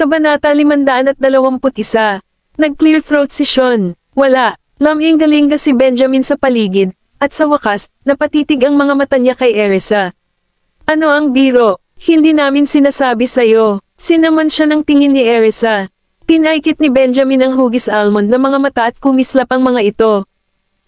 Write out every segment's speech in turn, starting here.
Kabanata 521. Nag-clear throat si Sean. Wala. Laming-galinga si Benjamin sa paligid, at sa wakas, napatitig ang mga mata niya kay Erisa. Ano ang biro? Hindi namin sinasabi sa'yo. Sinaman siya ng tingin ni Erisa. Pinaikit ni Benjamin ang hugis almond na mga mata at kumislap ang mga ito.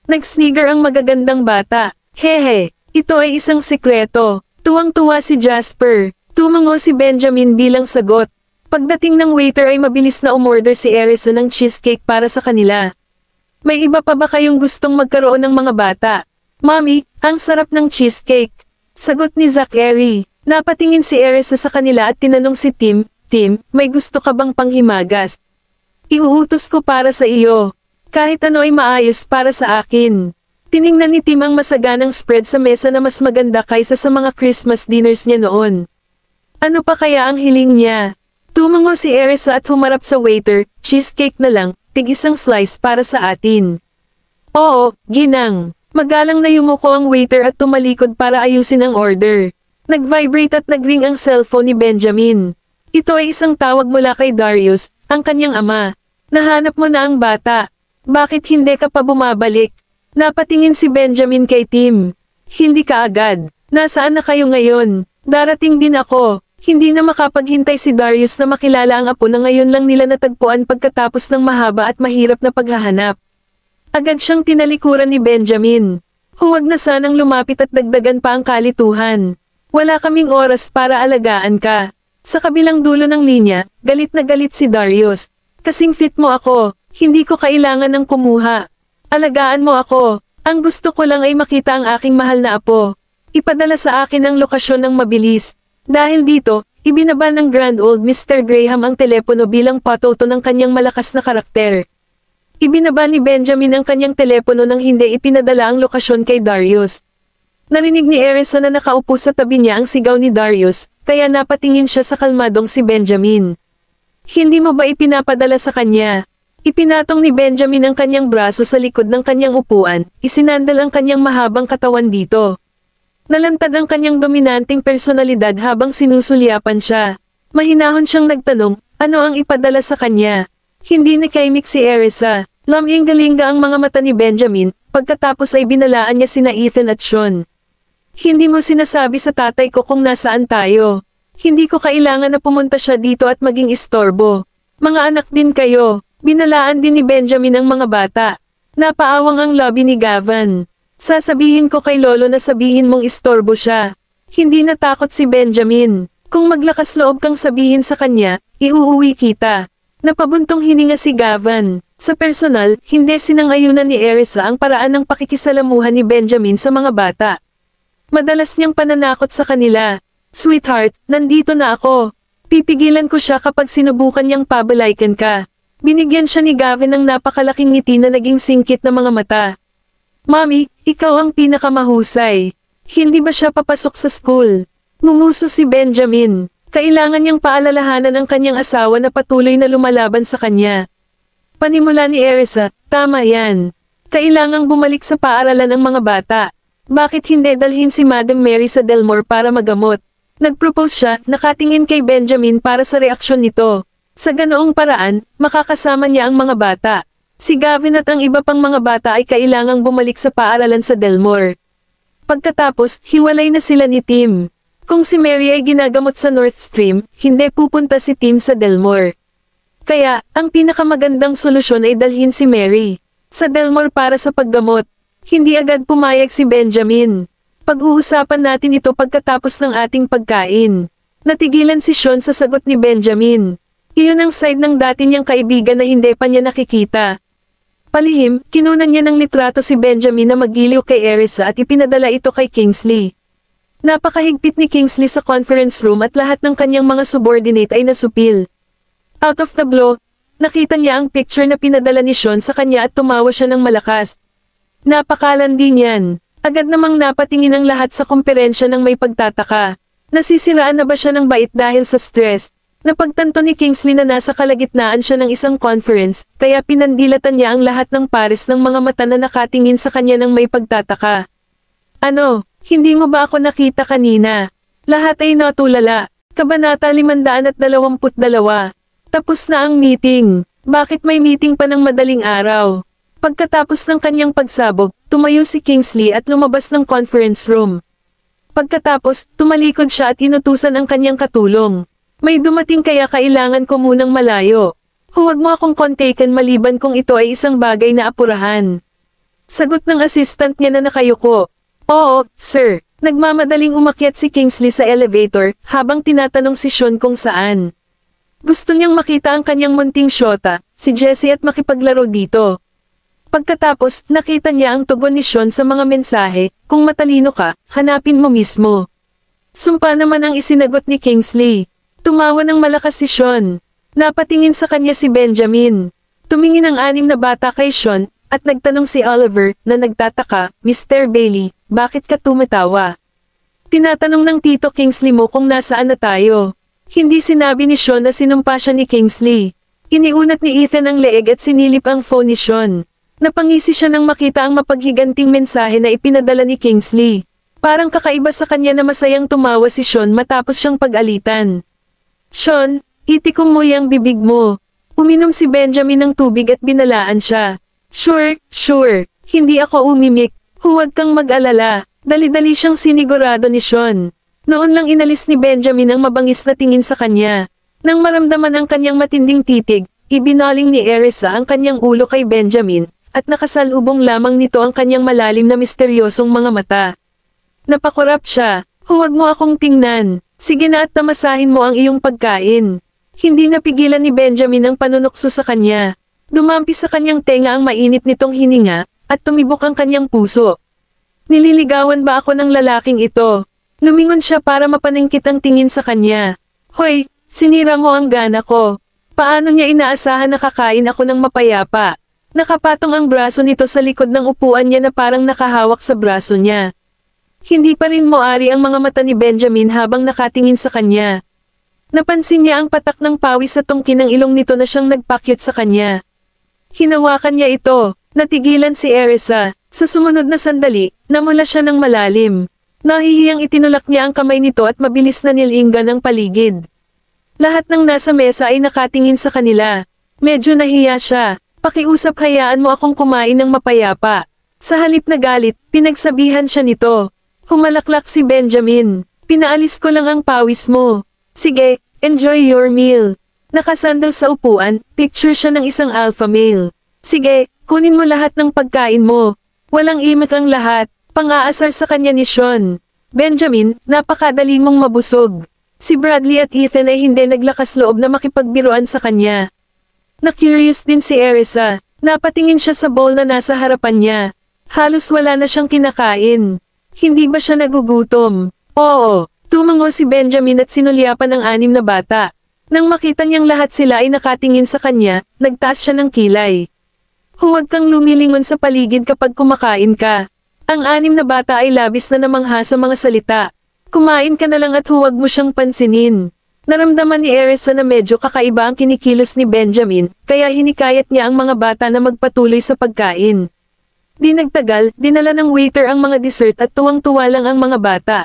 Nag-snigger ang magagandang bata. Hehe, ito ay isang sikreto. Tuwang-tuwa si Jasper. Tumango si Benjamin bilang sagot. Pagdating ng waiter ay mabilis na umorder si Erisa ng cheesecake para sa kanila. May iba pa ba kayong gustong magkaroon ng mga bata? Mommy, ang sarap ng cheesecake. Sagot ni Zachary. Napatingin si Erisa sa kanila at tinanong si Tim, Tim, may gusto ka bang panghimagas? Iuutos ko para sa iyo. Kahit ano ay maayos para sa akin. Tiningnan ni Tim ang masaganang spread sa mesa na mas maganda kaysa sa mga Christmas dinners niya noon. Ano pa kaya ang hiling niya? Tumango si Erisa at humarap sa waiter, cheesecake na lang, tig-isang slice para sa atin. Oo, ginang. Magalang na yumuko ang waiter at tumalikod para ayusin ang order. Nag-vibrate at nag-ring ang cellphone ni Benjamin. Ito ay isang tawag mula kay Darius, ang kanyang ama. Nahanap mo na ang bata. Bakit hindi ka pa bumabalik? Napatingin si Benjamin kay Tim. Hindi ka agad. Nasaan na kayo ngayon? Darating din ako. Hindi na makapaghintay si Darius na makilala ang apo na ngayon lang nila natagpuan pagkatapos ng mahaba at mahirap na paghahanap. Agad siyang tinalikuran ni Benjamin. Huwag na sanang lumapit at dagdagan pa ang kalituhan. Wala kaming oras para alagaan ka. Sa kabilang dulo ng linya, galit na galit si Darius. Kasing fit mo ako, hindi ko kailangan ng kumuha. Alagaan mo ako. Ang gusto ko lang ay makita ang aking mahal na apo. Ipadala sa akin ang lokasyon ng mabilis. Dahil dito, ibinaba ng Grand Old Mr. Graham ang telepono bilang patoto ng kanyang malakas na karakter. Ibinaba ni Benjamin ang kanyang telepono nang hindi ipinadala ang lokasyon kay Darius. Narinig ni Erisa na nakaupo sa tabi niya ang sigaw ni Darius, kaya napatingin siya sa kalmadong si Benjamin. Hindi mo ba ipinapadala sa kanya? Ipinatong ni Benjamin ang kanyang braso sa likod ng kanyang upuan, isinandal ang kanyang mahabang katawan dito. Nalantad ang kanyang dominanting personalidad habang sinusulyapan siya. Mahinahon siyang nagtanong, ano ang ipadala sa kanya? Hindi nakaimik si Erisa. Laming-galinga ang mga mata ni Benjamin, pagkatapos ay binalaan niya sina Ethan at Sean. Hindi mo sinasabi sa tatay ko kung nasaan tayo. Hindi ko kailangan na pumunta siya dito at maging istorbo. Mga anak din kayo. Binalaan din ni Benjamin ang mga bata. Napaawang ang lobby ni Gavin. Sasabihin ko kay Lolo na sabihin mong istorbo siya. Hindi natakot si Benjamin. Kung maglakas loob kang sabihin sa kanya, iuuwi kita. Napabuntong hininga si Gavin. Sa personal, hindi sinangayunan ni Erisa ang paraan ng pakikisalamuhan ni Benjamin sa mga bata. Madalas niyang pananakot sa kanila. Sweetheart, nandito na ako. Pipigilan ko siya kapag sinubukan niyang pabalaykan ka. Binigyan siya ni Gavin ng napakalaking ngiti na naging singkit na mga mata. Mommy, ikaw ang pinakamahusay. Hindi ba siya papasok sa school? Ngumuso si Benjamin. Kailangan niyang paalalahanan ang kanyang asawa na patuloy na lumalaban sa kanya. Panimula ni Erisa, tama yan. Kailangang bumalik sa paaralan ang mga bata. Bakit hindi dalhin si Madam Mary sa Delmore para magamot? Nagpropose siya, nakatingin kay Benjamin para sa reaksyon nito. Sa ganoong paraan, makakasama niya ang mga bata. Si Gavin at ang iba pang mga bata ay kailangang bumalik sa paaralan sa Delmore. Pagkatapos, hiwalay na sila ni Tim. Kung si Mary ay ginagamot sa North Stream, hindi pupunta si Tim sa Delmore. Kaya, ang pinakamagandang solusyon ay dalhin si Mary sa Delmore para sa paggamot. Hindi agad pumayag si Benjamin. Pag-uusapan natin ito pagkatapos ng ating pagkain. Natigilan si Sean sa sagot ni Benjamin. Iyon ang side ng dati niyang kaibigan na hindi pa niya nakikita. Palihim, kinunan niya ng litrato si Benjamin na magiliw kay Erisa at ipinadala ito kay Kingsley. Napakahigpit ni Kingsley sa conference room at lahat ng kanyang mga subordinate ay nasupil. Out of the blue, nakita niya ang picture na pinadala ni Sean sa kanya at tumawa siya ng malakas. Napakalandi niyan. Agad namang napatingin ang lahat sa komperensya ng may pagtataka. Nasisiraan na ba siya ng bait dahil sa stress? Napagtanto ni Kingsley na nasa kalagitnaan siya ng isang conference, kaya pinandilatan niya ang lahat ng pares ng mga mata na nakatingin sa kanya ng may pagtataka. Ano, hindi mo ba ako nakita kanina? Lahat ay natulala. Kabanata 522. Tapos na ang meeting. Bakit may meeting pa ng madaling araw? Pagkatapos ng kanyang pagsabog, tumayo si Kingsley at lumabas ng conference room. Pagkatapos, tumalikod siya at inutusan ang kanyang katulong. May dumating kaya kailangan ko munang malayo. Huwag mo akong kontaken maliban kung ito ay isang bagay na apurahan. Sagot ng assistant niya na nakayuko. Oo, sir. Nagmamadaling umakyat si Kingsley sa elevator habang tinatanong si Sean kung saan. Gusto niyang makita ang kanyang munting syota, si Jessie at makipaglaro dito. Pagkatapos, nakita niya ang tugon ni Sean sa mga mensahe, kung matalino ka, hanapin mo mismo. Sumpa naman ang isinagot ni Kingsley. Tumawa ng malakas si Sean. Napatingin sa kanya si Benjamin. Tumingin ang 6 na bata kay Sean, at nagtanong si Oliver, na nagtataka, Mr. Bailey, bakit ka tumatawa? Tinatanong ng Tito Kingsley mo kung nasaan na tayo. Hindi sinabi ni Sean na sinumpa siya ni Kingsley. Iniunat ni Ethan ang leeg at sinilip ang phone ni Sean. Napangisi siya nang makita ang mapaghiganting mensahe na ipinadala ni Kingsley. Parang kakaiba sa kanya na masayang tumawa si Sean matapos siyang pag-alitan. Sean, itikom mo yang bibig mo. Uminom si Benjamin ng tubig at binalaan siya. Sure, hindi ako umimik. Huwag kang mag-alala. Dali-dali siyang sinigurado ni Sean. Noon lang inalis ni Benjamin ang mabangis na tingin sa kanya. Nang maramdaman ang kanyang matinding titig, ibinaling ni Erisa ang kanyang ulo kay Benjamin, at nakasalubong lamang nito ang kanyang malalim na misteryosong mga mata. Napakurap siya. Huwag mo akong tingnan. Sige na at tamasahin mo ang iyong pagkain. Hindi napigilan ni Benjamin ang panunukso sa kanya. Dumampi sa kanyang tenga ang mainit nitong hininga, at tumibok ang kanyang puso. Nililigawan ba ako ng lalaking ito? Lumingon siya para mapaningkit ang tingin sa kanya. Hoy, sinira mo ang gana ko. Paano niya inaasahan na kakain ako ng mapayapa? Nakapatong ang braso nito sa likod ng upuan niya na parang nakahawak sa braso niya. Hindi pa rin moari ang mga mata ni Benjamin habang nakatingin sa kanya. Napansin niya ang patak ng pawis sa tungkin ng ilong nito na siyang nagpakyut sa kanya. Hinawakan niya ito. Natigilan si Erisa. Sa sumunod na sandali, namula siya ng malalim. Nahihiyang itinulak niya ang kamay nito at mabilis na nilinggan ang paligid. Lahat ng nasa mesa ay nakatingin sa kanila. Medyo nahiya siya. Pakiusap, hayaan mo akong kumain ng mapayapa. Sa halip na galit, pinagsabihan siya nito. Humalaklak si Benjamin. Pinaalis ko lang ang pawis mo. Sige, enjoy your meal. Nakasandal sa upuan, picture siya ng isang alpha male. Sige, kunin mo lahat ng pagkain mo. Walang imik ang lahat. Pang-aasar sa kanya ni Sean. Benjamin, napakadali mong mabusog. Si Bradley at Ethan ay hindi naglakas loob na makipagbiruan sa kanya. Na-curious din si Erisa. Napatingin siya sa bowl na nasa harapan niya. Halos wala na siyang kinakain. Hindi ba siya nagugutom? Oo. Tumango si Benjamin at sinulyapan ng 6 na bata. Nang makita niyang lahat sila ay nakatingin sa kanya, nagtaas siya ng kilay. Huwag kang lumilingon sa paligid kapag kumakain ka. Ang 6 na bata ay labis na namangha sa mga salita. Kumain ka na lang at huwag mo siyang pansinin. Naramdaman ni Erisa na medyo kakaiba ang kinikilos ni Benjamin, kaya hinikayat niya ang mga bata na magpatuloy sa pagkain. Di nagtagal, dinala ng waiter ang mga dessert at tuwang-tuwa lang ang mga bata.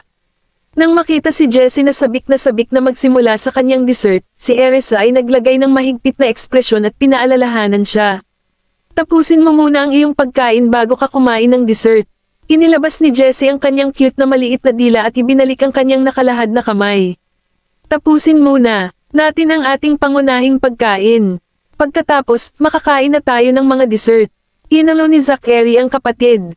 Nang makita si Jessie na sabik na magsimula sa kanyang dessert, si Erisa ay naglagay ng mahigpit na ekspresyon at pinaalalahanan siya. Tapusin mo muna ang iyong pagkain bago ka kumain ng dessert. Inilabas ni Jessie ang kanyang cute na maliit na dila at ibinalik ang kanyang nakalahad na kamay. Tapusin muna natin ang ating pangunahing pagkain. Pagkatapos, makakain na tayo ng mga dessert. Inalo ni Zachary ang kapatid.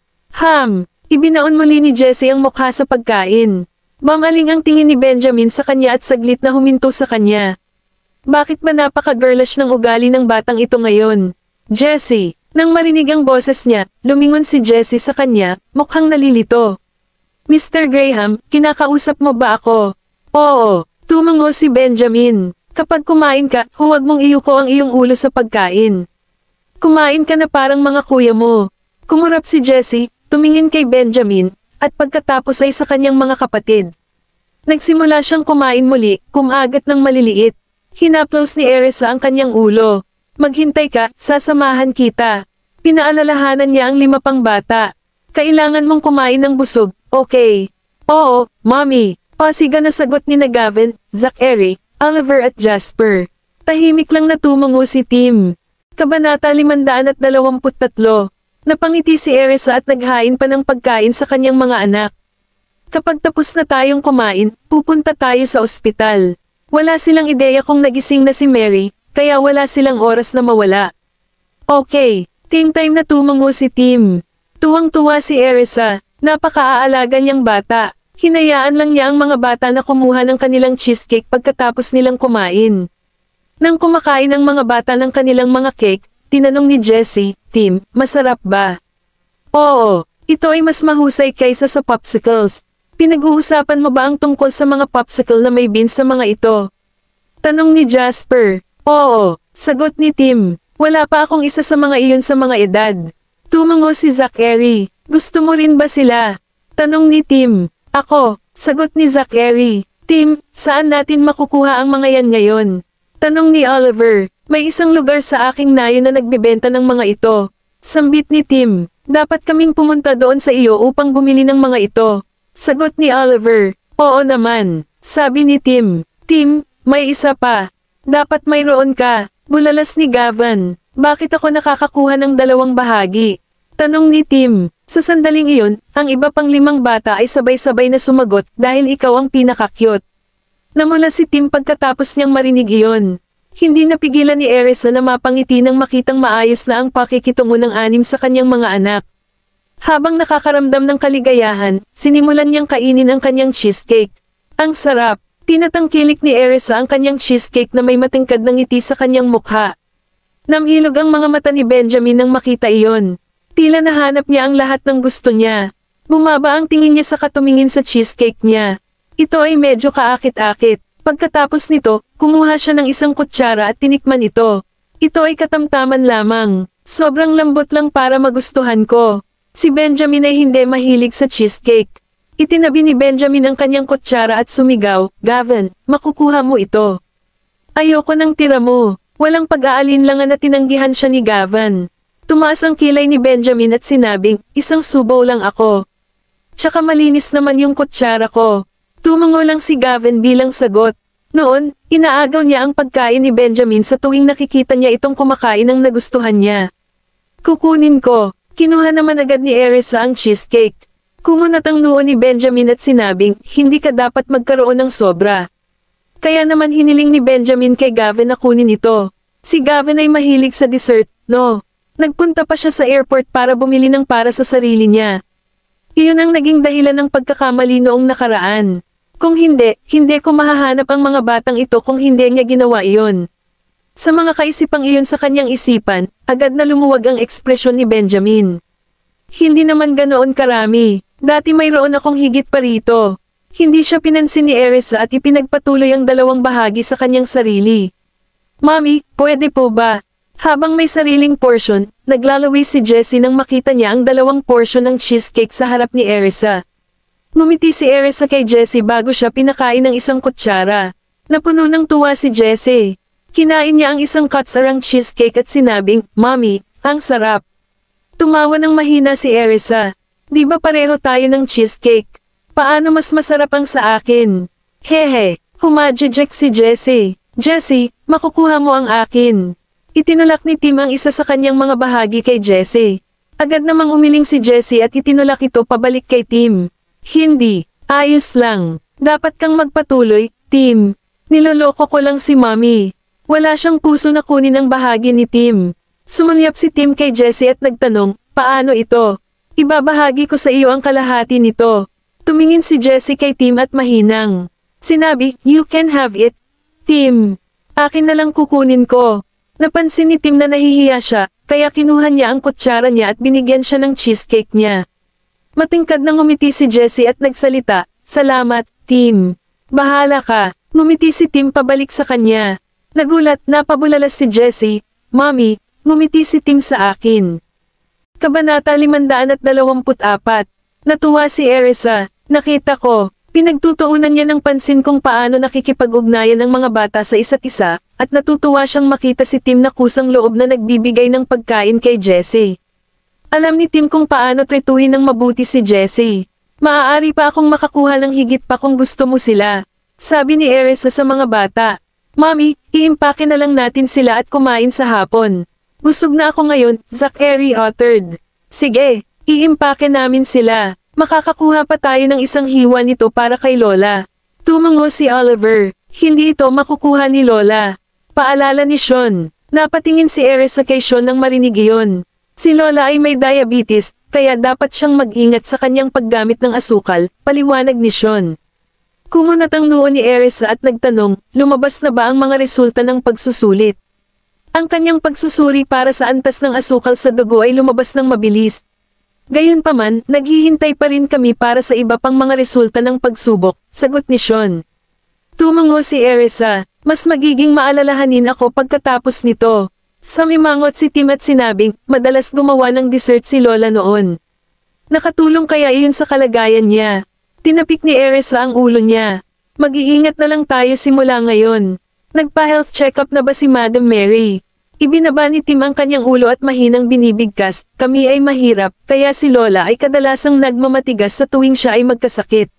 Ibinaon muli ni Jessie ang mukha sa pagkain. Mamaling ang tingin ni Benjamin sa kanya at saglit na huminto sa kanya. Bakit ba napaka-girlish ng ugali ng batang ito ngayon? Jessie, nang marinig ang boses niya, lumingon si Jessie sa kanya, mukhang nalilito. Mr. Graham, kinakausap mo ba ako? Oo. Tumango si Benjamin. Kapag kumain ka, huwag mong iyuko ang iyong ulo sa pagkain. Kumain ka na parang mga kuya mo. Kumurap si Jessie, tumingin kay Benjamin, at pagkatapos ay sa kanyang mga kapatid. Nagsimula siyang kumain muli, kumagat ng maliliit. Hinaplos ni Erisa ang kanyang ulo. Maghintay ka, sasamahan kita. Pinaalalahanan niya ang 5 pang bata. Kailangan mong kumain ng busog, okay? Oo, mommy. Pasiga na sagot ni na Gavin, Zachary, Oliver at Jasper. Tahimik lang na tumango si Tim. Kabanata 523. Napangiti si Erisa at naghain pa ng pagkain sa kanyang mga anak. Kapag tapos na tayong kumain, pupunta tayo sa ospital. Wala silang ideya kung nagising na si Mary, kaya wala silang oras na mawala. Okay, team time na tumango si Tim. Tuwang-tuwa si Erisa, napaka-aalaga niyang bata. Hinayaan lang niya ang mga bata na kumuha ng kanilang cheesecake pagkatapos nilang kumain. Nang kumakain ang mga bata ng kanilang mga cake, tinanong ni Jessie, Tim, masarap ba? Oo, ito ay mas mahusay kaysa sa popsicles. Pinag-uusapan mo ba ang tungkol sa mga popsicle na may beans sa mga ito? Tanong ni Jasper. Oo, sagot ni Tim. Wala pa akong isa sa mga iyon sa mga edad. Tumango si Zachary. Gusto mo rin ba sila? Tanong ni Tim. Ako, sagot ni Zachary. Tim, saan natin makukuha ang mga yan ngayon? Tanong ni Oliver. May isang lugar sa aking nayo na nagbebenta ng mga ito. Sambit ni Tim. Dapat kaming pumunta doon sa iyo upang bumili ng mga ito. Sagot ni Oliver. Oo naman. Sabi ni Tim. Tim, may isa pa. Dapat mayroon ka. Bulalas ni Gavin. Bakit ako nakakakuha ng dalawang bahagi? Tanong ni Tim. Sa sandaling iyon, ang iba pang 5 bata ay sabay-sabay na sumagot dahil ikaw ang pinaka-cute. Namula si Tim pagkatapos niyang marinig iyon. Hindi napigilan ni Erisa na mapangiti nang makitang maayos na ang pakikitungo ng 6 sa kanyang mga anak. Habang nakakaramdam ng kaligayahan, sinimulan niyang kainin ang kanyang cheesecake. Ang sarap! Tinatangkilik ni Erisa ang kanyang cheesecake na may matingkad ng ngiti sa kanyang mukha. Namilog ang mga mata ni Benjamin nang makita iyon. Tila nahanap niya ang lahat ng gusto niya. Bumaba ang tingin niya sa katumingin sa cheesecake niya. Ito ay medyo kaakit-akit. Pagkatapos nito, kumuha siya ng isang kutsara at tinikman ito. Ito ay katamtaman lamang. Sobrang lambot lang para magustuhan ko. Si Benjamin ay hindi mahilig sa cheesecake. Itinabi ni Benjamin ang kanyang kutsara at sumigaw, Gavin, makukuha mo ito. Ayoko nang tira mo. Walang pag-aalinlangan na tinanggihan siya ni Gavin. Tumaas ang kilay ni Benjamin at sinabing, isang subaw lang ako. Tsaka malinis naman yung kutsara ko. Tumango lang si Gavin bilang sagot. Noon, inaagaw niya ang pagkain ni Benjamin sa tuwing nakikita niya itong kumakain ng nagustuhan niya. Kukunin ko. Kinuha naman agad ni Erisa ang cheesecake. Kumunat ang noo ni Benjamin at sinabing, hindi ka dapat magkaroon ng sobra. Kaya naman hiniling ni Benjamin kay Gavin na kunin ito. Si Gavin ay mahilig sa dessert, no? Nagpunta pa siya sa airport para bumili ng para sa sarili niya. Iyon ang naging dahilan ng pagkakamali noong nakaraan. Kung hindi ko mahahanap ang mga batang ito kung hindi niya ginawa iyon. Sa mga kaisipang iyon sa kanyang isipan, agad na lumuwag ang ekspresyon ni Benjamin. Hindi naman ganoon karami. Dati mayroon akong higit pa rito. Hindi siya pinansin ni Erisa at ipinagpatuloy ang 2 bahagi sa kanyang sarili. Mami, pwede po ba? Habang may sariling portion, naglalaway si Jessie nang makita niya ang 2 portion ng cheesecake sa harap ni Erisa. Ngumiti si Erisa kay Jessie bago siya pinakain ng isang kutsara. Napuno ng tuwa si Jessie. Kinain niya ang isang katsarang cheesecake at sinabing, Mami, ang sarap. Tumawa ng mahina si Erisa. Di ba pareho tayo ng cheesecake? Paano mas masarap ang sa akin? Hehe, humajejek si Jessie. Jessie, makukuha mo ang akin. Itinulak ni Tim ang isa sa kanyang mga bahagi kay Jessie. Agad namang umiling si Jessie at itinulak ito pabalik kay Tim. Hindi, ayos lang. Dapat kang magpatuloy, Tim. Niloloko ko lang si Mommy. Wala siyang puso na kunin ang bahagi ni Tim. Sumulyap si Tim kay Jessie at nagtanong, paano ito? Ibabahagi ko sa iyo ang kalahati nito. Tumingin si Jessie kay Tim at mahinang. Sinabi, you can have it, Tim. Akin na lang kukunin ko. Napansin ni Tim na nahihiya siya, kaya kinuha niya ang kutsara niya at binigyan siya ng cheesecake niya. Matingkad na ngumiti si Jessie at nagsalita, salamat, Tim. Bahala ka. Ngumiti si Tim pabalik sa kanya. Nagulat, napabulalas si Jessie, Mommy, ngumiti si Tim sa akin. Kabanata 524. Natuwa si Erisa, nakita ko, pinagtutuunan niya ng pansin kung paano nakikipag-ugnayan ng mga bata sa isa't isa, at natutuwa siyang makita si Tim na kusang loob na nagbibigay ng pagkain kay Jessie. Alam ni Tim kung paano tretuhin ng mabuti si Jessie. Maaari pa akong makakuha ng higit pa kung gusto mo sila. Sabi ni Erisa sa mga bata. Mommy, iimpake na lang natin sila at kumain sa hapon. Busog na ako ngayon, Zachary uttered. Sige, iimpake namin sila. Makakakuha pa tayo ng isang hiwa nito para kay Lola. Tumango si Oliver. Hindi ito makukuha ni Lola. Paalala ni Sean. Napatingin si Erisa kay Sean nang marinig iyon. Si Lola ay may diabetes, kaya dapat siyang mag-ingat sa kanyang paggamit ng asukal, paliwanag ni Sean. Kumunat ang noo ni Erisa at nagtanong, lumabas na ba ang mga resulta ng pagsusulit? Ang kanyang pagsusuri para sa antas ng asukal sa dugo ay lumabas ng mabilis. Gayunpaman, naghihintay pa rin kami para sa iba pang mga resulta ng pagsubok, sagot ni Sean. Tumango si Erisa, mas magiging maalalahanin ako pagkatapos nito. Samimangot si Tim at sinabing, madalas gumawa ng dessert si Lola noon. Nakatulong kaya iyon sa kalagayan niya. Tinapik ni Erisa ang ulo niya. Mag-iingat na lang tayo simula ngayon. Nagpa-health check-up na ba si Madam Mary? Ibinaba ni Tim ang kanyang ulo at mahinang binibigkas, kami ay mahirap, kaya si Lola ay kadalasang nagmamatigas sa tuwing siya ay magkasakit.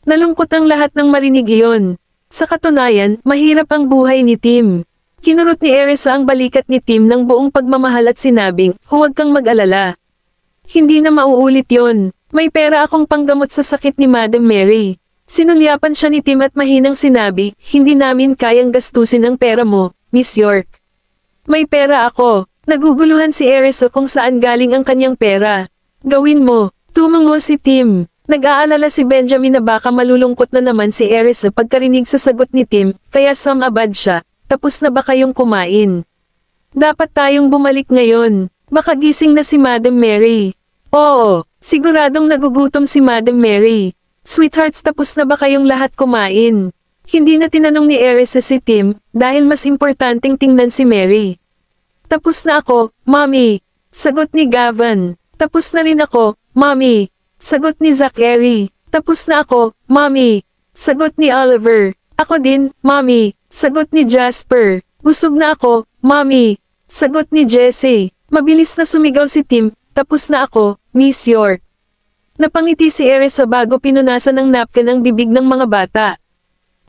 Nalungkot ang lahat ng marinig iyon. Sa katunayan, mahirap ang buhay ni Tim. Kinurot ni Erisa ang balikat ni Tim ng buong pagmamahal at sinabing, huwag kang mag-alala. Hindi na mauulit yon. May pera akong panggamot sa sakit ni Madam Mary. Sinulyapan siya ni Tim at mahinang sinabi, hindi namin kayang gastusin ang pera mo, Miss York. May pera ako. Naguguluhan si Erisa kung saan galing ang kanyang pera. Gawin mo. Tumango si Tim. Nag-aalala si Benjamin na baka malulungkot na naman si Erisa pagkarinig sa sagot ni Tim, kaya sumabad siya. Tapos na ba kayong kumain? Dapat tayong bumalik ngayon. Baka gising na si Madam Mary. Oo, siguradong nagugutom si Madam Mary. Sweethearts, tapos na ba kayong lahat kumain? Hindi na tinanong ni Erisa si Tim, dahil mas importanteng tingnan si Mary. Tapos na ako, Mommy. Sagot ni Gavin. Tapos na rin ako, Mommy. Sagot ni Zachary. Tapos na ako, Mommy. Sagot ni Oliver. Ako din, Mommy. Sagot ni Jasper. Busog na ako, Mommy. Sagot ni Jesse. Mabilis na sumigaw si Tim. Tapos na ako, Miss York. Napangiti si Erisa bago pinunasan ng napkin ang bibig ng mga bata.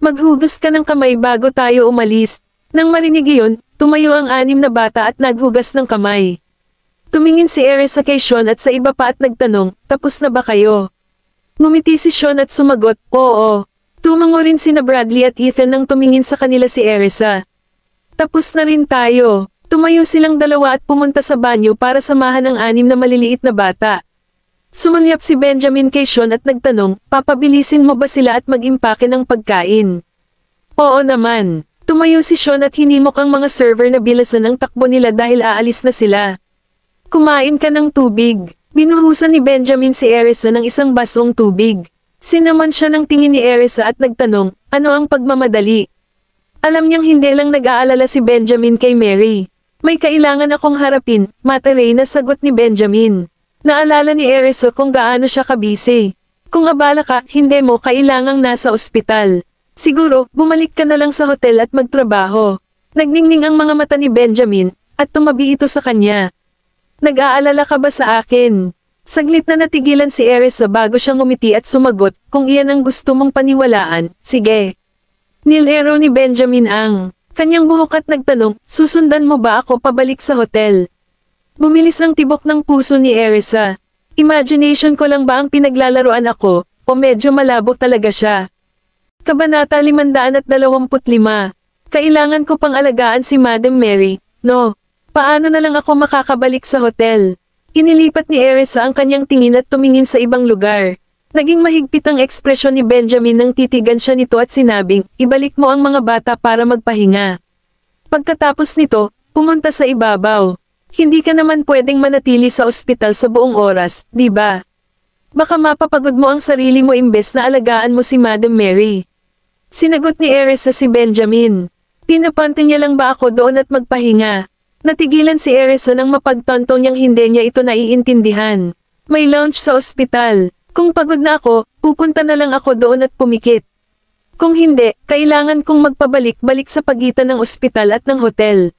Maghugas ka ng kamay bago tayo umalis. Nang marinig iyon, tumayo ang 6 na bata at naghugas ng kamay. Tumingin si Erisa kay Sean at sa iba pa at nagtanong, tapos na ba kayo? Ngumiti si Sean at sumagot, oo. Tumango rin sina Bradley at Ethan nang tumingin sa kanila si Erisa. Tapos na rin tayo. Tumayo silang dalawa at pumunta sa banyo para samahan ang 6 na maliliit na bata. Sumulyap si Benjamin kay Sean at nagtanong, papabilisin mo ba sila at mag-impake ng pagkain? Oo naman. Tumayo si Sean at hinimok ang mga server na bilasan ang takbo nila dahil aalis na sila. Kumain ka ng tubig. Binuhusan ni Benjamin si Erisa ng isang basong tubig. Sinaman siya ng tingin ni Erisa at nagtanong, ano ang pagmamadali? Alam niyang hindi lang nag-aalala si Benjamin kay Mary. May kailangan akong harapin, Materey na sagot ni Benjamin. Naalala ni Erisa kung gaano siya kabisi. Kung abala ka, hindi mo kailangang nasa ospital. Siguro, bumalik ka na lang sa hotel at magtrabaho. Nagningning ang mga mata ni Benjamin, at tumabi ito sa kanya. Nag-aalala ka ba sa akin? Saglit na natigilan si Erisa bago siyang ngumiti at sumagot, kung iyan ang gusto mong paniwalaan, sige. Nilero ni Benjamin ang kanyang buhok at nagtanong, susundan mo ba ako pabalik sa hotel? Bumilis ang tibok ng puso ni Erisa. Imagination ko lang ba ang pinaglalaroan ako, o medyo malabo talaga siya? Kabanata 525. Kailangan ko pang alagaan si Madam Mary, no? Paano na lang ako makakabalik sa hotel? Inilipat ni Erisa ang kanyang tingin at tumingin sa ibang lugar. Naging mahigpit ang ekspresyon ni Benjamin nang titigan siya nito at sinabing, ibalik mo ang mga bata para magpahinga. Pagkatapos nito, pumunta sa ibabaw. Hindi ka naman pwedeng manatili sa ospital sa buong oras, di ba? Baka mapapagod mo ang sarili mo imbes na alagaan mo si Madam Mary. Sinagot ni Erisa si Benjamin. Pinapante niya lang ba ako doon at magpahinga? Natigilan si Erisa nang mapagtanto niyang hindi niya ito naiintindihan. May lounge sa ospital. Kung pagod na ako, pupunta na lang ako doon at pumikit. Kung hindi, kailangan kong magpabalik-balik sa pagitan ng ospital at ng hotel.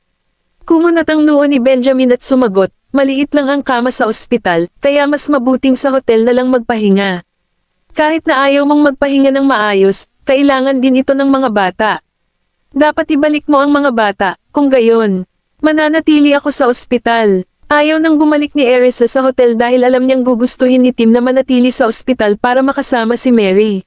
Kumunat ang noo ni Benjamin at sumagot, maliit lang ang kama sa ospital, kaya mas mabuting sa hotel na lang magpahinga. Kahit na ayaw mong magpahinga ng maayos, kailangan din ito ng mga bata. Dapat ibalik mo ang mga bata, kung gayon. Mananatili ako sa ospital. Ayaw nang bumalik ni Erisa sa hotel dahil alam niyang gugustuhin ni Tim na manatili sa ospital para makasama si Mary.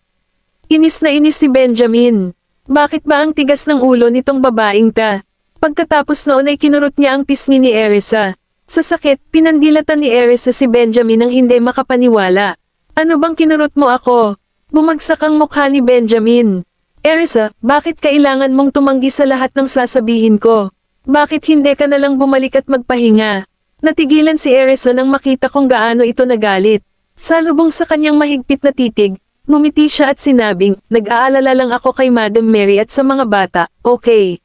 Inis na inis si Benjamin. Bakit ba ang tigas ng ulo nitong babaeng ta? Pagkatapos noon ay kinurot niya ang pisngi ni Erisa. Sa sakit, pinandilatan ni Erisa si Benjamin nang hindi makapaniwala. Ano bang kinurot mo ako? Bumagsak ang mukha ni Benjamin. Erisa, bakit kailangan mong tumanggi sa lahat ng sasabihin ko? Bakit hindi ka nalang bumalik at magpahinga? Natigilan si Erisa nang makita kung gaano ito nagalit. Salubong sa kanyang mahigpit na titig, ngumiti siya at sinabing, nag-aalala lang ako kay Madam Mary at sa mga bata, okay.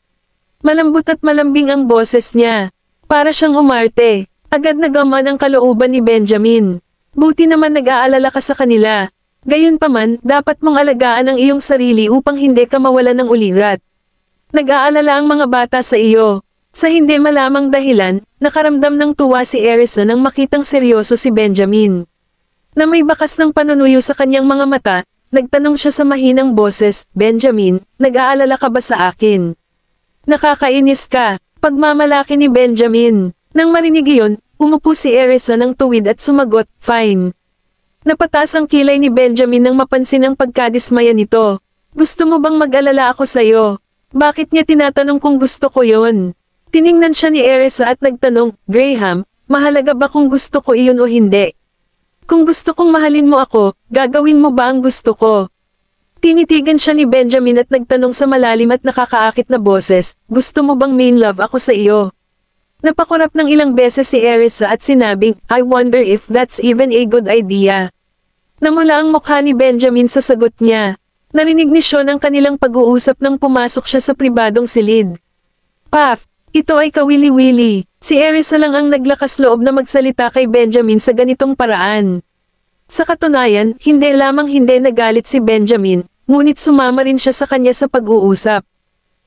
Malambot at malambing ang boses niya. Para siyang umarte. Agad nagaman ang kalooban ni Benjamin. Buti naman nag-aalala ka sa kanila. Gayunpaman, dapat mong alagaan ang iyong sarili upang hindi ka mawalan ng ulirat. Nag-aalala ang mga bata sa iyo. Sa hindi malamang dahilan, nakaramdam ng tuwa si Erisa nang makitang seryoso si Benjamin. Na may bakas ng panunuyo sa kanyang mga mata, nagtanong siya sa mahinang boses, Benjamin, nag-aalala ka ba sa akin? Nakakainis ka, pagmamalaki ni Benjamin. Nang marinig iyon, umupo si Erisa ng tuwid at sumagot, fine. Napataas ang kilay ni Benjamin nang mapansin ang pagkadismaya nito. Gusto mo bang mag-alala ako sa'yo? Bakit niya tinatanong kung gusto ko yon? Tiningnan siya ni Erisa at nagtanong, Graham, mahalaga ba kung gusto ko iyon o hindi? Kung gusto kong mahalin mo ako, gagawin mo ba ang gusto ko? Tinitigan siya ni Benjamin at nagtanong sa malalim at nakakaakit na boses, gusto mo bang main love ako sa iyo? Napakurap ng ilang beses si Erisa at sinabing, I wonder if that's even a good idea. Namula ang mukha ni Benjamin sa sagot niya. Narinig ni Sean ang kanilang pag-uusap nang pumasok siya sa pribadong silid. Paf, ito ay kawili-wili. Si Erisa lang ang naglakas loob na magsalita kay Benjamin sa ganitong paraan. Sa katunayan, hindi lamang hindi nagalit si Benjamin, ngunit sumama rin siya sa kanya sa pag-uusap.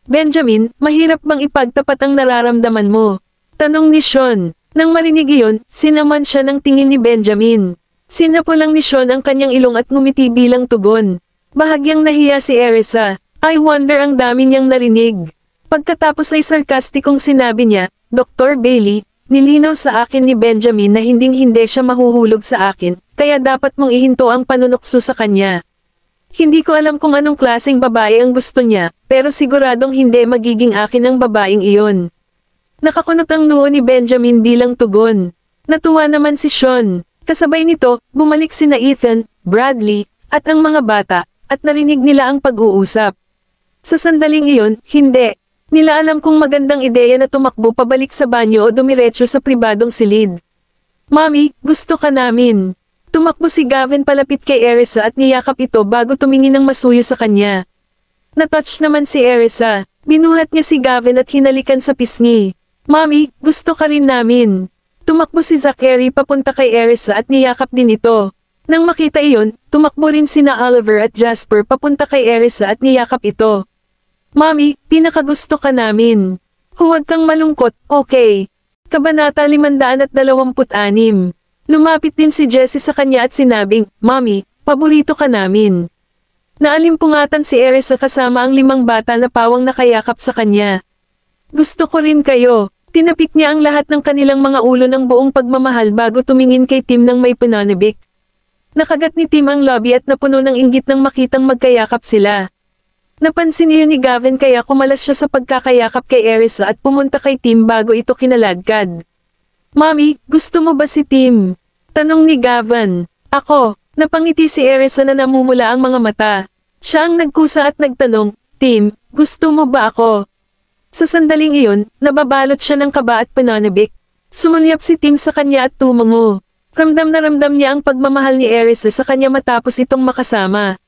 Benjamin, mahirap bang ipagtapat ang nararamdaman mo? Tanong ni Sean. Nang marinig iyon, sinaman siya ng tingin ni Benjamin. Sinapo lang ni Sean ang kanyang ilong at ngumiti bilang tugon. Bahagyang nahiya si Erisa. I wonder ang dami niyang narinig. Pagkatapos ay sarkastikong sinabi niya, Dr. Bailey, nilinaw sa akin ni Benjamin na hinding-hindi siya mahuhulog sa akin, kaya dapat mong ihinto ang panunukso sa kanya. Hindi ko alam kung anong klaseng babae ang gusto niya, pero siguradong hindi magiging akin ang babaeng iyon. Nakakunot ang noo ni Benjamin bilang tugon. Natuwa naman si Sean. Kasabay nito, bumalik sina Ethan, Bradley, at ang mga bata, at narinig nila ang pag-uusap. Sa sandaling iyon, hindi. Nila alam kung magandang ideya na tumakbo pabalik sa banyo o dumiretso sa pribadong silid. Mami, gusto ka namin. Tumakbo si Gavin palapit kay Erisa at niyakap ito bago tumingin ng masuyo sa kanya. Natouch naman si Erisa. Binuhat niya si Gavin at hinalikan sa pisngi. Mami, gusto ka rin namin. Tumakbo si Zachary papunta kay Erisa at niyakap din ito. Nang makita iyon, tumakbo rin sina Oliver at Jasper papunta kay Erisa at niyakap ito. Mami, pinakagusto ka namin. Huwag kang malungkot, okay. Kabanata 526. Lumapit din si Jessie sa kanya at sinabing, Mami, paborito ka namin. Naalimpungatan si Erisa kasama ang 5 bata na pawang nakayakap sa kanya. Gusto ko rin kayo. Tinapik niya ang lahat ng kanilang mga ulo ng buong pagmamahal bago tumingin kay Tim nang may pananabik. Nakagat ni Tim ang lobby at napuno ng inggit nang makitang magkayakap sila. Napansin niyo ni Gavin kaya kumalas siya sa pagkakayakap kay Erisa at pumunta kay Tim bago ito kinaladkad. Mami, gusto mo ba si Tim? Tanong ni Gavin. Ako, napangiti si Erisa na namumula ang mga mata. Siya ang nagkusa at nagtanong, Tim, gusto mo ba ako? Sa sandaling iyon, nababalot siya ng kaba at pananabik. Sumulyap si Tim sa kanya at tumango. Ramdam na ramdam niya ang pagmamahal ni Erisa sa kanya matapos itong makasama.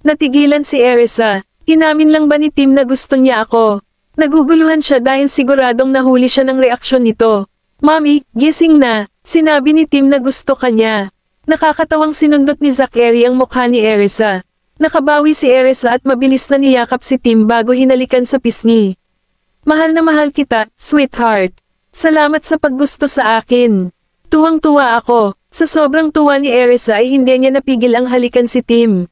Natigilan si Erisa. Inamin lang ba ni Tim na gusto niya ako? Naguguluhan siya dahil siguradong nahuli siya ng reaksyon nito. Mami, gising na. Sinabi ni Tim na gusto ka niya. Nakakatawang sinundot ni Zachary ang mukha ni Erisa. Nakabawi si Erisa at mabilis na niyakap si Tim bago hinalikan sa pisngi. Mahal na mahal kita, sweetheart. Salamat sa paggusto sa akin. Tuwang-tuwa ako. Sa sobrang tuwa ni Erisa ay hindi niya napigil ang halikan si Tim.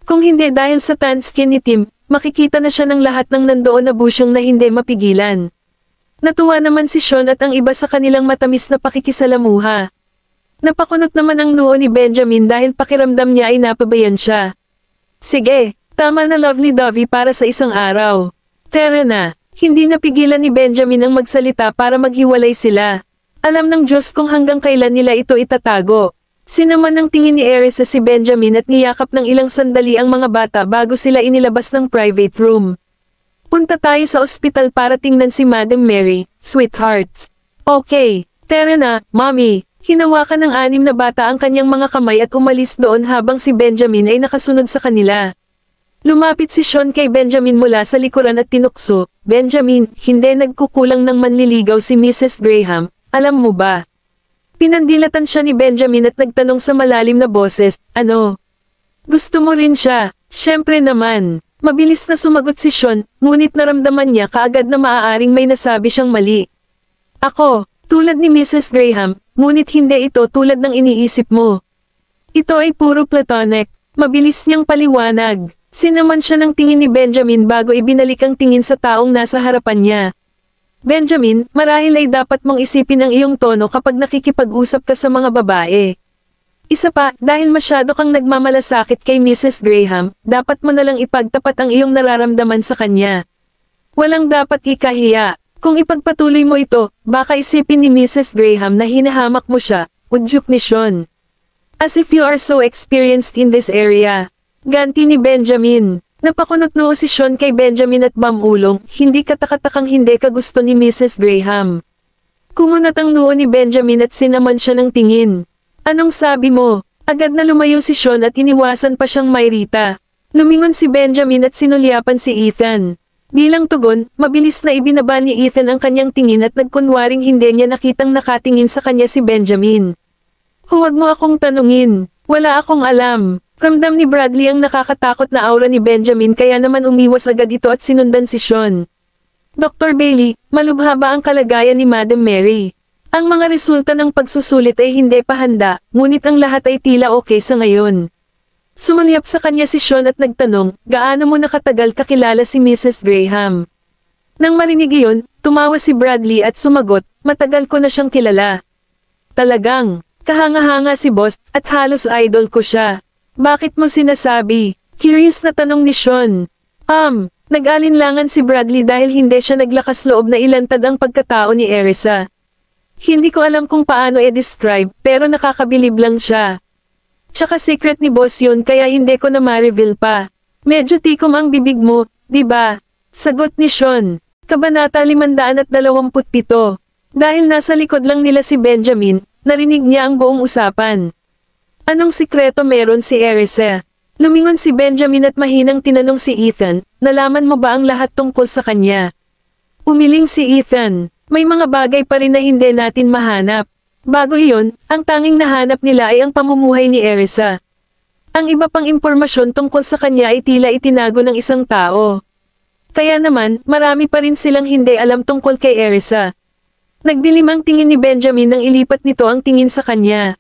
Kung hindi dahil sa tan skin ni Tim, makikita na siya ng lahat ng nandoon na busyong na hindi mapigilan. Natuwa naman si Sean at ang iba sa kanilang matamis na pakikisalamuha. Napakunot naman ang noo ni Benjamin dahil pakiramdam niya ay napabayan siya. Sige, tama na lovey-dovey para sa isang araw. Tara na. Hindi napigilan ni Benjamin ang magsalita para maghiwalay sila. Alam ng Diyos kung hanggang kailan nila ito itatago. Sinaman ng tingin ni Erisa si Benjamin at niyakap ng ilang sandali ang mga bata bago sila inilabas ng private room. Punta tayo sa ospital para tingnan si Madam Mary, sweethearts. Okay, tara na, Mommy. Hinawakan ng 6 na bata ang kanyang mga kamay at umalis doon habang si Benjamin ay nakasunod sa kanila. Lumapit si Sean kay Benjamin mula sa likuran at tinukso, Benjamin, hindi nagkukulang ng manliligaw si Mrs. Graham, alam mo ba? Pinandilatan siya ni Benjamin at nagtanong sa malalim na boses, ano? Gusto mo rin siya? Siyempre naman. Mabilis na sumagot si Sean, ngunit naramdaman niya kaagad na maaaring may nasabi siyang mali. Ako, tulad ni Mrs. Graham, ngunit hindi ito tulad ng iniisip mo. Ito ay puro platonic, mabilis niyang paliwanag. Sinaman siya ng tingin ni Benjamin bago ibinalik ang tingin sa taong nasa harapan niya. Benjamin, marahil ay dapat mong isipin ang iyong tono kapag nakikipag-usap ka sa mga babae. Isa pa, dahil masyado kang nagmamalasakit kay Mrs. Graham, dapat mo nalang ipagtapat ang iyong nararamdaman sa kanya. Walang dapat ikahiya. Kung ipagpatuloy mo ito, baka isipin ni Mrs. Graham na hinahamak mo siya, udyok ni Sean. As if you are so experienced in this area. Ganti ni Benjamin. Napakunot noo si Sean kay Benjamin at mamulong, hindi katakatakang hindi ka gusto ni Mrs. Graham. Kumunat ang noo ni Benjamin at sinaman siya ng tingin. Anong sabi mo? Agad na lumayo si Sean at iniwasan pa siyang Mayrita. Lumingon si Benjamin at sinulyapan si Ethan. Bilang tugon, mabilis na ibinaba ni Ethan ang kanyang tingin at nagkunwaring hindi niya nakitang nakatingin sa kanya si Benjamin. Huwag mo akong tanungin. Wala akong alam. Ramdam ni Bradley ang nakakatakot na aura ni Benjamin kaya naman umiwas agad ito at sinundan si Sean. Dr. Bailey, malubha ba ang kalagayan ni Madam Mary? Ang mga resulta ng pagsusulit ay hindi pa handa, ngunit ang lahat ay tila okay sa ngayon. Sumalyap sa kanya si Sean at nagtanong, gaano mo nakatagal kakilala si Mrs. Graham? Nang marinig iyon, tumawa si Bradley at sumagot, matagal ko na siyang kilala. Talagang, kahanga-hanga si boss, at halos idol ko siya. Bakit mo sinasabi? Curious na tanong ni Sean. Nag-alinlangan si Bradley dahil hindi siya naglakas loob na ilantad ang pagkatao ni Erisa. Hindi ko alam kung paano i-describe, pero nakakabilib lang siya. Tsaka secret ni boss yun kaya hindi ko na ma-reveal pa. Medyo tikom ang bibig mo, di ba? Sagot ni Sean. Kabanata 527. Dahil nasa likod lang nila si Benjamin, narinig niya ang buong usapan. Anong sikreto meron si Erisa? Lumingon si Benjamin at mahinang tinanong si Ethan, nalaman mo ba ang lahat tungkol sa kanya? Umiling si Ethan, may mga bagay pa rin na hindi natin mahanap. Bago iyon, ang tanging nahanap nila ay ang pamumuhay ni Erisa. Ang iba pang impormasyon tungkol sa kanya ay tila itinago ng isang tao. Kaya naman, marami pa rin silang hindi alam tungkol kay Erisa. Nagdilim ang tingin ni Benjamin nang ilipat nito ang tingin sa kanya.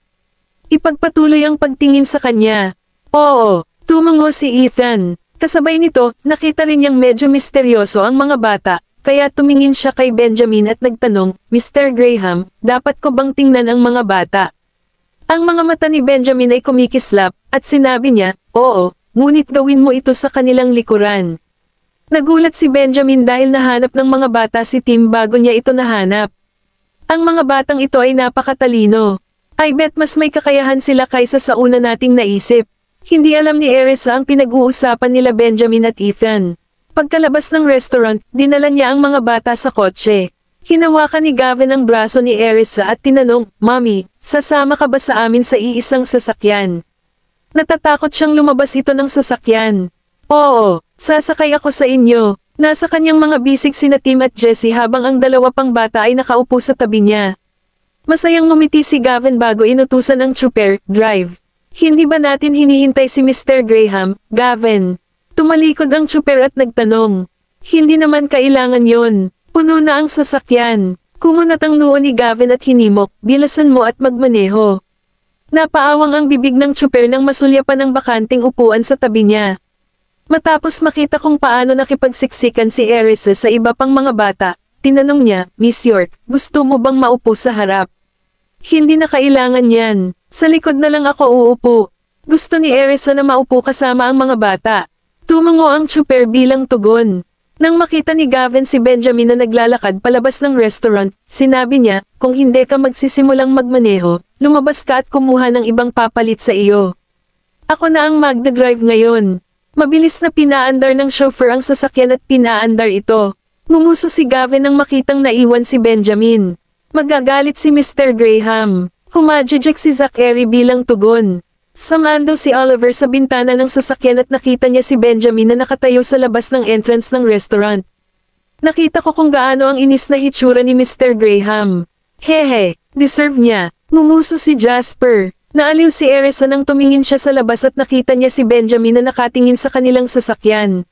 Ipagpatuloy ang pagtingin sa kanya. Oo, tumango si Ethan. Kasabay nito, nakita rin niyang medyo misteryoso ang mga bata, kaya tumingin siya kay Benjamin at nagtanong, Mr. Graham, dapat ko bang tingnan ang mga bata? Ang mga mata ni Benjamin ay kumikislap, at sinabi niya, oo, ngunit gawin mo ito sa kanilang likuran. Nagulat si Benjamin dahil nahanap ng mga bata si Tim bago niya ito nahanap. Ang mga batang ito ay napakatalino. I bet mas may kakayahan sila kaysa sa una nating naisip. Hindi alam ni Erisa ang pinag-uusapan nila Benjamin at Ethan. Pagkalabas ng restaurant, dinala niya ang mga bata sa kotse. Hinawakan ni Gavin ang braso ni Erisa at tinanong, Mommy, sasama ka ba sa amin sa iisang sasakyan? Natatakot siyang lumabas ito ng sasakyan. Oo, sasakay ako sa inyo. Nasa kanyang mga bisig sina Tim at Jessie habang ang dalawa pang bata ay nakaupo sa tabi niya. Masayang ngumiti si Gavin bago inutusan ang trooper, drive. Hindi ba natin hinihintay si Mr. Graham, Gavin? Tumalikod ang trooper at nagtanong. Hindi naman kailangan yon. Puno na ang sasakyan. Kumunat ang noo ni Gavin at hinimok, bilasan mo at magmaneho. Napaawang ang bibig ng trooper nang masulyapan ang bakanting upuan sa tabi niya. Matapos makita kung paano nakipagsiksikan si Erisa sa iba pang mga bata, tinanong niya, Miss York, gusto mo bang maupo sa harap? Hindi na kailangan yan. Sa likod na lang ako uupo. Gusto ni Erisa na maupo kasama ang mga bata. Tumango ang tsuper bilang tugon. Nang makita ni Gavin si Benjamin na naglalakad palabas ng restaurant, sinabi niya, kung hindi ka magsisimulang magmaneho, lumabas ka at kumuha ng ibang papalit sa iyo. Ako na ang magdadrive ngayon. Mabilis na pinaandar ng chauffeur ang sasakyan at pinaandar ito. Ngumuso si Gavin nang makitang naiwan si Benjamin. Magagalit si Mr. Graham. Humajijek si Zachary bilang tugon. Sumando si Oliver sa bintana ng sasakyan at nakita niya si Benjamin na nakatayo sa labas ng entrance ng restaurant. Nakita ko kung gaano ang inis na hitsura ni Mr. Graham. Hehe, deserve niya. Ngumuso si Jasper. Naaliw si Erisa nang tumingin siya sa labas at nakita niya si Benjamin na nakatingin sa kanilang sasakyan.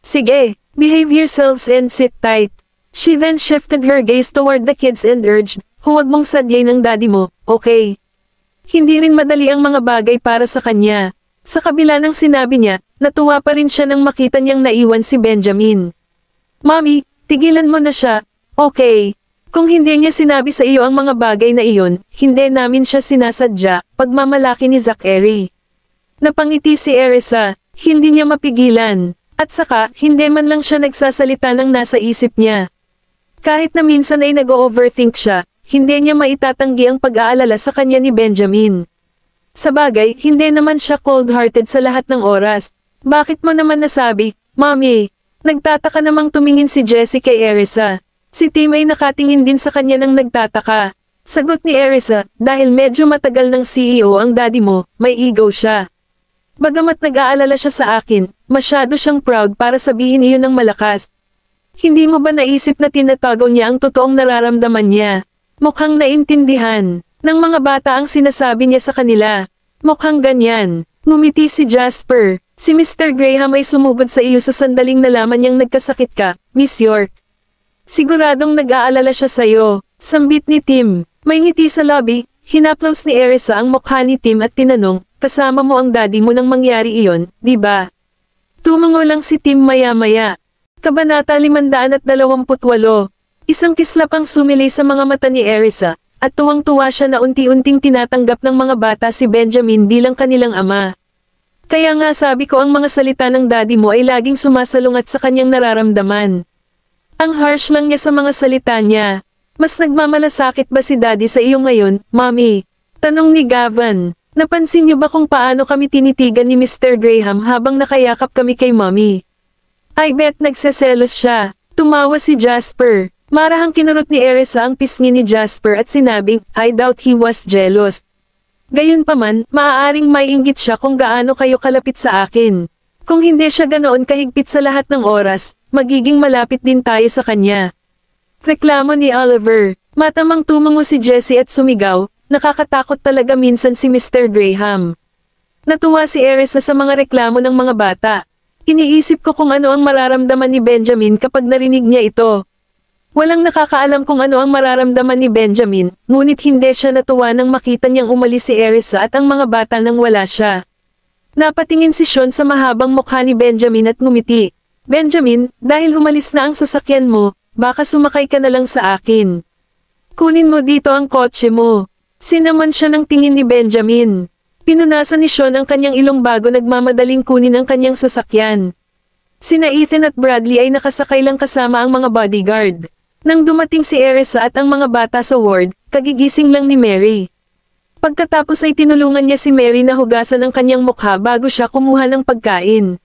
Sige, behave yourselves and sit tight. She then shifted her gaze toward the kids and urged, huwag mong sadyay ng daddy mo, okay? Hindi rin madali ang mga bagay para sa kanya. Sa kabila ng sinabi niya, natuwa pa rin siya nang makita niyang naiwan si Benjamin. Mommy, tigilan mo na siya, okay? Kung hindi niya sinabi sa iyo ang mga bagay na iyon, hindi namin siya sinasadya, pagmamalaki ni Zachary. Napangiti si Erisa, hindi niya mapigilan, at saka, hindi man lang siya nagsasalita ng nasa isip niya. Kahit na minsan ay nag-overthink siya, hindi niya maitatanggi ang pag-aalala sa kanya ni Benjamin. Sa bagay, hindi naman siya cold-hearted sa lahat ng oras. Bakit mo naman nasabi, Mommy? Nagtataka namang tumingin si Jessie kay Erisa. Si Tim ay nakatingin din sa kanya nang nagtataka. Sagot ni Erisa, dahil medyo matagal ng CEO ang daddy mo, may ego siya. Bagamat nag-aalala siya sa akin, masyado siyang proud para sabihin iyon ng malakas. Hindi mo ba naisip na tinatago niya ang totoong nararamdaman niya? Mukhang naintindihan ng mga bata ang sinasabi niya sa kanila. Mukhang ganyan. Ngumiti si Jasper. Si Mr. Graham ay sumugod sa iyo sa sandaling nalaman niyang nagkasakit ka, Miss York. Siguradong nag-aalala siya sa'yo. Sambit ni Tim. May ngiti sa lobby, hinaplos ni Erisa ang mukha ni Tim at tinanong, kasama mo ang daddy mo nang mangyari iyon, di ba? Tumango lang si Tim maya-maya. Kabanata 528. Isang kislap ang sumilay sa mga mata ni Erisa, at tuwang-tuwa siya na unti-unting tinatanggap ng mga bata si Benjamin bilang kanilang ama. Kaya nga sabi ko ang mga salita ng daddy mo ay laging sumasalungat sa kanyang nararamdaman. Ang harsh lang niya sa mga salita niya. Mas nagmamalasakit ba si daddy sa iyo ngayon, Mommy? Tanong ni Gavin. Napansin niyo ba kung paano kami tinitigan ni Mr. Graham habang nakayakap kami kay Mommy? I bet nagseselos siya. Tumawa si Jasper. Marahang kinurot ni Erisa ang pisngi ni Jasper at sinabing, I doubt he was jealous. Gayunpaman, maaaring may inggit siya kung gaano kayo kalapit sa akin. Kung hindi siya ganoon kahigpit sa lahat ng oras, magiging malapit din tayo sa kanya. Reklamo ni Oliver. Matamang tumango si Jessie at sumigaw, nakakatakot talaga minsan si Mr. Graham. Natuwa si Erisa sa mga reklamo ng mga bata. Iniisip ko kung ano ang mararamdaman ni Benjamin kapag narinig niya ito. Walang nakakaalam kung ano ang mararamdaman ni Benjamin, ngunit hindi siya natuwa nang makita niyang umalis si Erisa at ang mga bata nang wala siya. Napatingin si Sean sa mahabang mukha ni Benjamin at ngumiti. Benjamin, dahil umalis na ang sasakyan mo, baka sumakay ka na lang sa akin. Kunin mo dito ang kotse mo. Sinaman siya ng tingin ni Benjamin. Pinunasan ni Sean ang kanyang ilong bago nagmamadaling kunin ang kanyang sasakyan. Sina Ethan at Bradley ay nakasakay lang kasama ang mga bodyguard. Nang dumating si Erisa at ang mga bata sa ward, kagigising lang ni Mary. Pagkatapos ay tinulungan niya si Mary na hugasan ang kanyang mukha bago siya kumuha ng pagkain.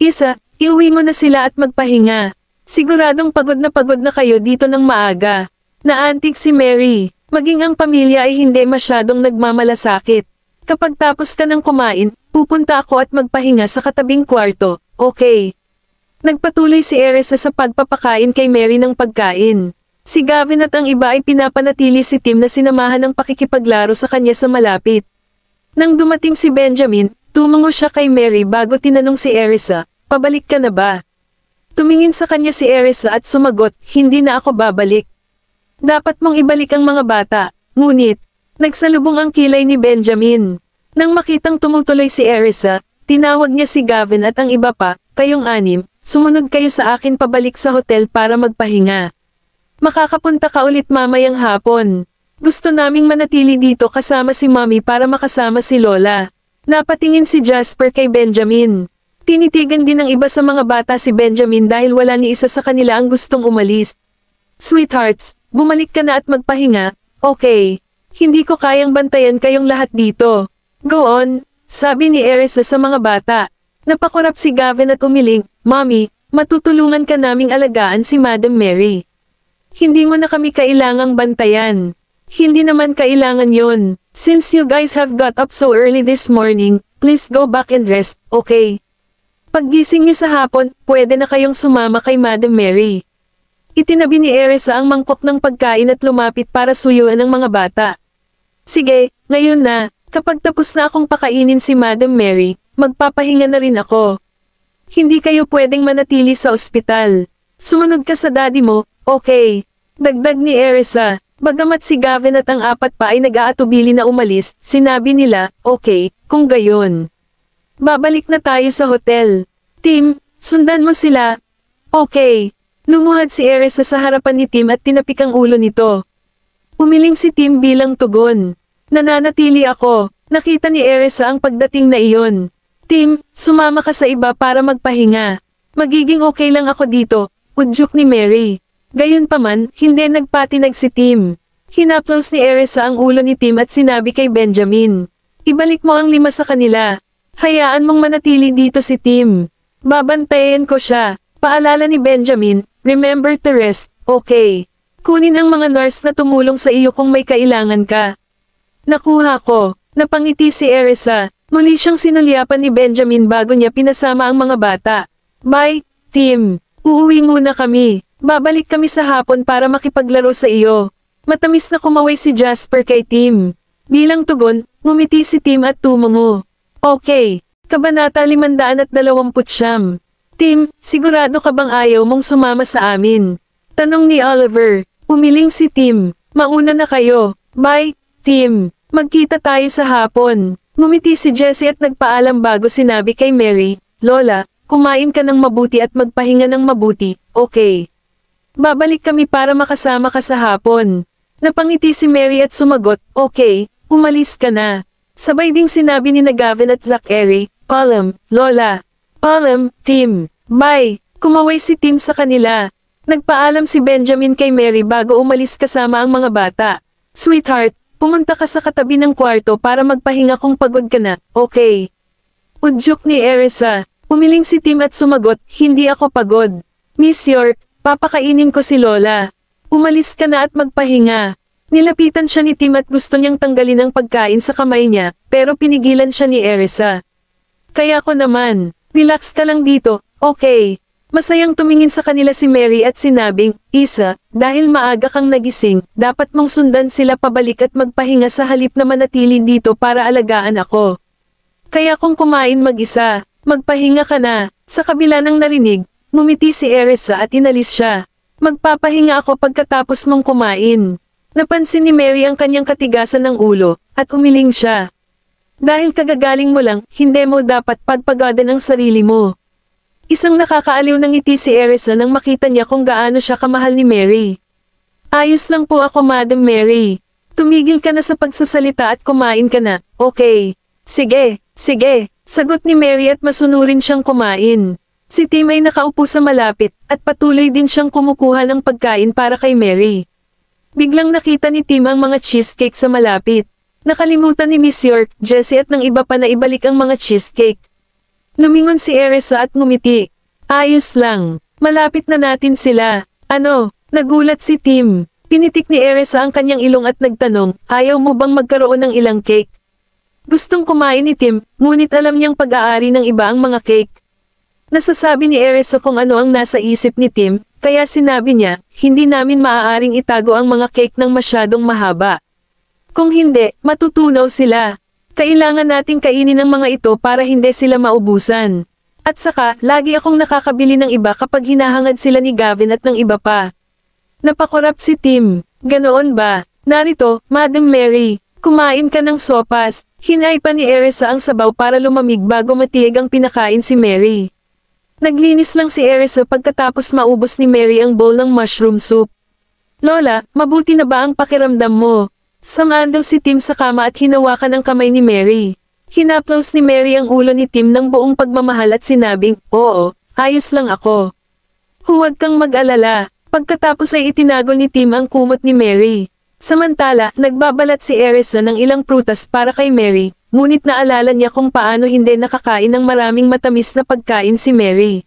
Isa, iuwi mo na sila at magpahinga. Siguradong pagod na kayo dito ng maaga. Naantig si Mary. Maging ang pamilya ay hindi masyadong nagmamalasakit. Kapag tapos ka ng kumain, pupunta ako at magpahinga sa katabing kwarto, okay? Nagpatuloy si Erisa sa pagpapakain kay Mary ng pagkain. Si Gavin at ang iba ay pinapanatili si Tim na sinamahan ng pakikipaglaro sa kanya sa malapit. Nang dumating si Benjamin, tumango siya kay Mary bago tinanong si Erisa, pabalik ka na ba? Tumingin sa kanya si Erisa at sumagot, hindi na ako babalik. Dapat mong ibalik ang mga bata, ngunit, nagsalubong ang kilay ni Benjamin. Nang makitang tumutuloy si Erisa, Tinawag niya si Gavin at ang iba pa, kayong anim, sumunod kayo sa akin pabalik sa hotel para magpahinga. Makakapunta ka ulit mamayang hapon. Gusto naming manatili dito kasama si Mommy para makasama si Lola. Napatingin si Jasper kay Benjamin. Tinitigan din ng iba sa mga bata si Benjamin dahil wala ni isa sa kanila ang gustong umalis. Sweethearts, bumalik ka na at magpahinga, okay. Hindi ko kayang bantayan kayong lahat dito. Go on, sabi ni Erisa sa mga bata. Napakurap si Gavin at umiling, Mommy, matutulungan ka naming alagaan si Madam Mary. Hindi mo na kami kailangang bantayan. Hindi naman kailangan yon. Since you guys have got up so early this morning, please go back and rest, okay? Paggising niyo sa hapon, pwede na kayong sumama kay Madam Mary. Itinabi ni Erisa ang mangkok ng pagkain at lumapit para suyuan ng mga bata. Sige, ngayon na, kapag tapos na akong pakainin si Madam Mary, magpapahinga na rin ako. Hindi kayo pwedeng manatili sa ospital. Sumunod ka sa daddy mo, okay? Dagdag ni Erisa. Bagamat si Gavin at ang apat pa ay nag-aatubili na umalis, sinabi nila, okay, kung gayon. Babalik na tayo sa hotel. Tim, sundan mo sila. Okay. Lumuhad si Erisa sa harapan ni Tim at tinapik ang ulo nito. Umiling si Tim bilang tugon. Nananatili ako. Nakita ni Erisa ang pagdating na iyon. Tim, sumama ka sa iba para magpahinga. Magiging okay lang ako dito, udyok ni Mary. Gayunpaman, hindi nagpatinag si Tim. Hinaplos ni Erisa ang ulo ni Tim at sinabi kay Benjamin. Ibalik mo ang 5 sa kanila. Hayaan mong manatili dito si Tim. Babantayan ko siya. Paalala ni Benjamin, remember to rest, okay. Kunin ang mga nurse na tumulong sa iyo kung may kailangan ka. Nakuha ko. Napangiti si Erisa. Muli siyang sinulyapan ni Benjamin bago niya pinasama ang mga bata. Bye, Tim. Uuwi muna kami. Babalik kami sa hapon para makipaglaro sa iyo. Matamis na kumaway si Jasper kay Tim. Bilang tugon, ngumiti si Tim at tumungo. Okay. Kabanata 529. Tim, sigurado ka bang ayaw mong sumama sa amin? Tanong ni Oliver. Umiling si Tim. Mauna na kayo. Bye, Tim. Magkita tayo sa hapon. Ngumiti si Jessie at nagpaalam bago sinabi kay Mary, Lola, kumain ka ng mabuti at magpahinga ng mabuti, okay. Babalik kami para makasama ka sa hapon. Napangiti si Mary at sumagot, okay, umalis ka na. Sabay ding sinabi ni Gavin at Zachary, Palm, Lola. Palm, Tim. Bye. Kumaway si Tim sa kanila. Nagpaalam si Benjamin kay Mary bago umalis kasama ang mga bata. Sweetheart, pumunta ka sa katabi ng kwarto para magpahinga kung pagod ka na, okay. Udyok ni Erisa. Umiling si Tim at sumagot, hindi ako pagod. Miss York, papakainin ko si Lola. Umalis ka na at magpahinga. Nilapitan siya ni Tim at gusto niyang tanggalin ang pagkain sa kamay niya, pero pinigilan siya ni Erisa. Kaya ko naman, relax ka lang dito, okay. Masayang tumingin sa kanila si Mary at sinabing, Isa, dahil maaga kang nagising, dapat mong sundan sila pabalik at magpahinga sa halip na manatili dito para alagaan ako. Kaya kung kumain mag-isa, magpahinga ka na. Sa kabila ng narinig, ngumiti si Erisa at inalis siya. Magpapahinga ako pagkatapos mong kumain. Napansin ni Mary ang kanyang katigasan ng ulo, at umiling siya. Dahil kagagaling mo lang, hindi mo dapat pagpagadan ang sarili mo. Isang nakakaaliw ng ngiti si Erisa nang makita niya kung gaano siya kamahal ni Mary. Ayos lang po ako Madam Mary. Tumigil ka na sa pagsasalita at kumain ka na, okay. Sige, sige, sagot ni Mary at masunurin siyang kumain. Si Tim ay nakaupo sa malapit, at patuloy din siyang kumukuha ng pagkain para kay Mary. Biglang nakita ni Tim ang mga cheesecake sa malapit. Nakalimutan ni Miss York, Jessie at ng iba pa na ibalik ang mga cheesecake. Lumingon si Erisa at ngumiti. Ayos lang. Malapit na natin sila. Ano? Nagulat si Tim. Pinitik ni Erisa ang kanyang ilong at nagtanong, ayaw mo bang magkaroon ng ilang cake? Gustong kumain ni Tim, ngunit alam niyang pag-aari ng iba ang mga cake. Nasasabi ni Erisa kung ano ang nasa isip ni Tim, kaya sinabi niya, hindi namin maaaring itago ang mga cake ng masyadong mahaba. Kung hindi, matutunaw sila. Kailangan nating kainin ang mga ito para hindi sila maubusan. At saka, lagi akong nakakabili ng iba kapag hinahangad sila ni Gavin at ng iba pa. Napakurap si Tim. Ganoon ba? Narito, Madam Mary. Kumain ka ng sopas. Hinay pa ni Erisa ang sabaw para lumamig bago matiig ang pinakain si Mary. Naglinis lang si Erisa pagkatapos maubos ni Mary ang bowl ng mushroom soup. Lola, mabuti na ba ang pakiramdam mo? Sumandal si Tim sa kama at hinawakan ang kamay ni Mary. Hinaplos ni Mary ang ulo ni Tim ng buong pagmamahal at sinabing, oo, ayos lang ako. Huwag kang mag-alala. Pagkatapos ay itinago ni Tim ang kumot ni Mary. Samantala, nagbabalat si Erisa ng ilang prutas para kay Mary, ngunit naalala niya kung paano hindi nakakain ng maraming matamis na pagkain si Mary.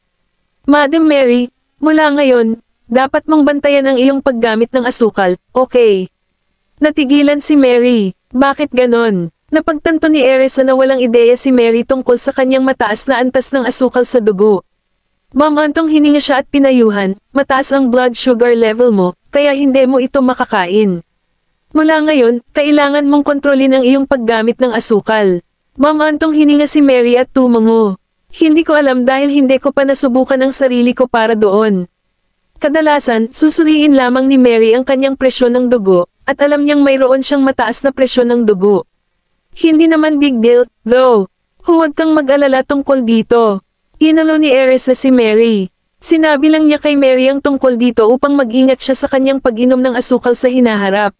Madam Mary, mula ngayon, dapat mong bantayan ang iyong paggamit ng asukal, okay? Natigilan si Mary. Bakit ganon? Napagtanto ni Erisa na walang ideya si Mary tungkol sa kanyang mataas na antas ng asukal sa dugo. Mamantong hininga siya at pinayuhan, mataas ang blood sugar level mo, kaya hindi mo ito makakain. Mula ngayon, kailangan mong kontrolin ang iyong paggamit ng asukal. Mamantong hininga si Mary at tumango. Hindi ko alam dahil hindi ko pa nasubukan ang sarili ko para doon. Kadalasan, susuriin lamang ni Mary ang kanyang presyon ng dugo, at alam niyang mayroon siyang mataas na presyon ng dugo. Hindi naman big deal, though. Huwag kang mag-alala tungkol dito. Inalo ni Erisa si Mary. Sinabi lang niya kay Mary ang tungkol dito upang mag-ingat siya sa kanyang pag-inom ng asukal sa hinaharap.